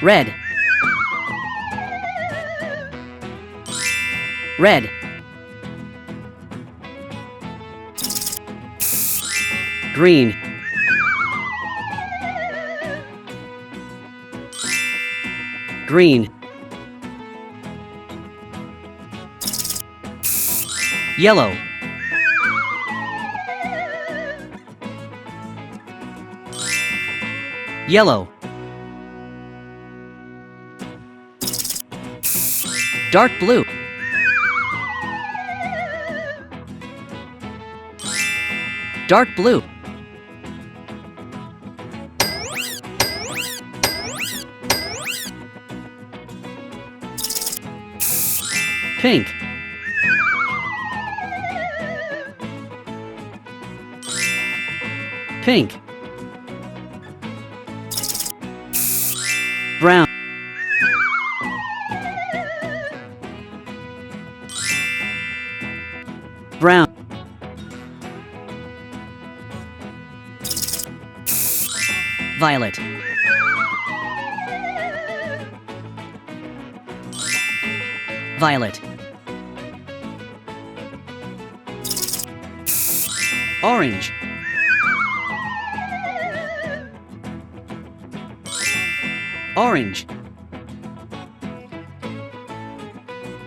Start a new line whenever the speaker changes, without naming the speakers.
red, red, green, green, yellow, yellow, dark blue, dark blue, pink, pink, brown, brown, violet, violet, orange, orange,